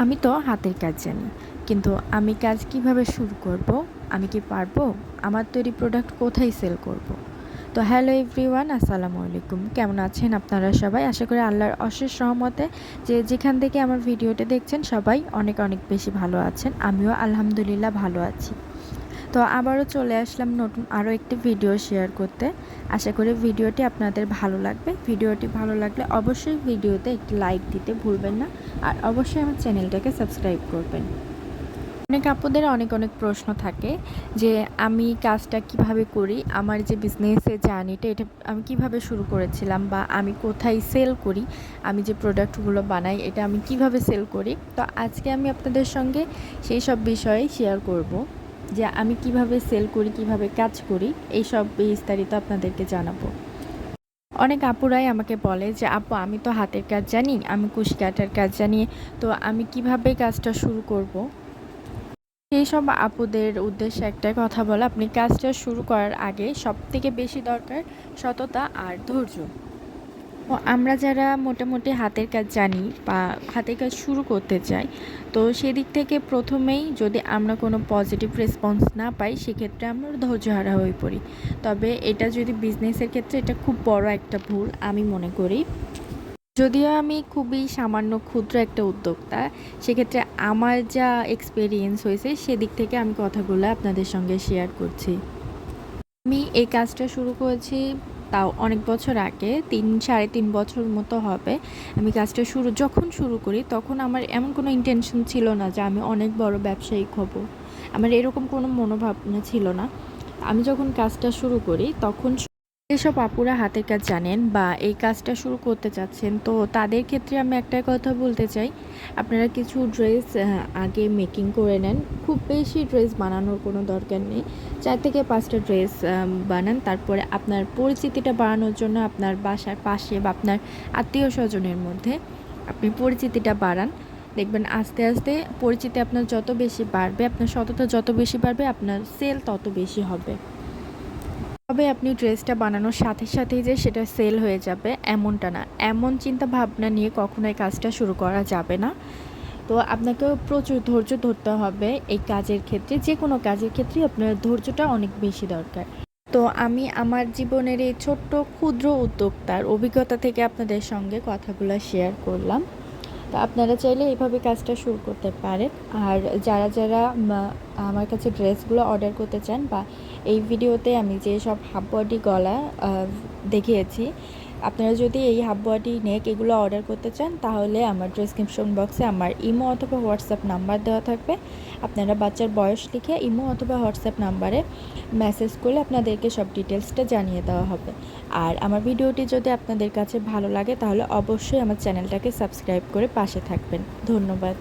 আমি তো হাতের কাজ জানি। কিন্তু আমি কাজ কিভাবে শুরু করব? আমি কি পারবো? আমার তৈরি প্রোডাক্ট কোথায় সেল করব? তো হ্যালো এভরিওয়ান, আসসালামু আলাইকুম। কেমন আছেন আপনারা সবাই? আশা করি আল্লাহর অশেষ রহমতে যে যেখান থেকে আমার ভিডিওটা দেখছেন সবাই অনেক অনেক বেশি ভালো আছেন। আমিও আলহামদুলিল্লাহ ভালো আছি। তো আবারও চলে আসলাম নতুন আরও একটি ভিডিও শেয়ার করতে। আশা করি ভিডিওটি আপনাদের ভালো লাগবে। ভিডিওটি ভালো লাগলে অবশ্যই ভিডিওতে একটি লাইক দিতে ভুলবেন না, আর অবশ্যই আমার চ্যানেলটাকে সাবস্ক্রাইব করবেন। অনেক আপুদের অনেক অনেক প্রশ্ন থাকে যে আমি কাজটা কিভাবে করি, আমার যে বিজনেসের জার্নিটা এটা আমি কিভাবে শুরু করেছিলাম, বা আমি কোথায় সেল করি, আমি যে প্রোডাক্টগুলো বানাই এটা আমি কিভাবে সেল করি। তো আজকে আমি আপনাদের সঙ্গে সেই সব বিষয়ে শেয়ার করব যে আমি কিভাবে সেল করি, কিভাবে কাজ করি, এই সব বিস্তারিত আপনাদেরকে জানাবো। অনেক আপুরাই আমাকে বলে যে আপু আমি তো হাতের কাজ জানি, আমি কুশি কাটার কাজ জানি, তো আমি কিভাবে কাজটা শুরু করব। সেই সব আপুদের উদ্দেশ্যে একটাই কথা বলা, আপনি কাজটা শুরু করার আগে সবথেকে বেশি দরকার সততা আর ধৈর্য। তো আমরা যারা মোটামুটি হাতের কাজ জানি বা হাতের কাজ শুরু করতে চাই, তো সেদিক থেকে প্রথমেই যদি আমরা কোনো পজিটিভ রেসপন্স না পাই, সেক্ষেত্রে আমরা ধৈর্যহারা হয়ে পড়ি। তবে এটা যদি বিজনেসের ক্ষেত্রে এটা খুব বড় একটা ভুল আমি মনে করি। যদিও আমি খুবই সামান্য ক্ষুদ্র একটা উদ্যোক্তা, সেক্ষেত্রে আমার যা এক্সপেরিয়েন্স হয়েছে সেদিক থেকে আমি কথাগুলো আপনাদের সঙ্গে শেয়ার করছি। আমি এই কাজটা শুরু করেছি তাও অনেক বছর আগে, 3-3.5 বছর মতো হবে। আমি কাজটা যখন শুরু করি তখন আমার এমন কোনো ইন্টেনশন ছিল না যে আমি অনেক বড় ব্যবসায়িক হব। আমার এরকম কোনো মনোভাবনা ছিল না। আমি যখন কাজটা শুরু করি তখন যেসব আপুরা হাতের কাজ জানেন বা এই কাজটা শুরু করতে চাচ্ছেন, তো তাদের ক্ষেত্রে আমি একটাই কথা বলতে চাই, আপনারা কিছু ড্রেস আগে মেকিং করে নেন। খুব বেশি ড্রেস বানানোর কোনো দরকার নেই। 4 থেকে 5টা ড্রেস বানান। তারপরে আপনার পরিচিতিটা বাড়ানোর জন্য আপনার বাসার পাশে বা আপনার আত্মীয় স্বজনের মধ্যে আপনি পরিচিতিটা বাড়ান। দেখবেন আস্তে আস্তে পরিচিতি আপনার যত বেশি বাড়বে, আপনার সততা যত বেশি বাড়বে, আপনার সেল তত বেশি হবে। তবে আপনি ড্রেসটা বানানোর সাথে সাথেই যে সেটা সেল হয়ে যাবে এমনটা না। এমন চিন্তা ভাবনা নিয়ে কখনোই কাজটা শুরু করা যাবে না। তো আপনাকেও প্রচুর ধৈর্য ধরতে হবে এই কাজের ক্ষেত্রে। যে কোনো কাজের ক্ষেত্রেই আপনার ধৈর্যটা অনেক বেশি দরকার। তো আমি আমার জীবনের এই ছোট্ট ক্ষুদ্র উদ্যোক্তার অভিজ্ঞতা থেকে আপনাদের সঙ্গে কথাগুলো শেয়ার করলাম। তো আপনারা চাইলে এইভাবে কাজটা শুরু করতে পারেন। আর যারা যারা আমার কাছে ড্রেসগুলো অর্ডার করতে চান, বা এই ভিডিওতে আমি যে সব হাফ বডি গলা দেখিয়েছি, আপনারা যদি এই হাফ বডি নেক এগুলো অর্ডার করতে চান, তাহলে আমার ডেসক্রিপশন বক্সে আমার ইমো অথবা হোয়াটসঅ্যাপ নাম্বার দেওয়া থাকবে। আপনারা বাচ্চার বয়স লিখে ইমো অথবা হোয়াটসঅ্যাপ নাম্বারে মেসেজ করলে আপনাদেরকে সব ডিটেলসটা জানিয়ে দেওয়া হবে। আর আমার ভিডিওটি যদি আপনাদের কাছে ভালো লাগে তাহলে অবশ্যই আমার চ্যানেলটাকে সাবস্ক্রাইব করে পাশে থাকবেন। ধন্যবাদ।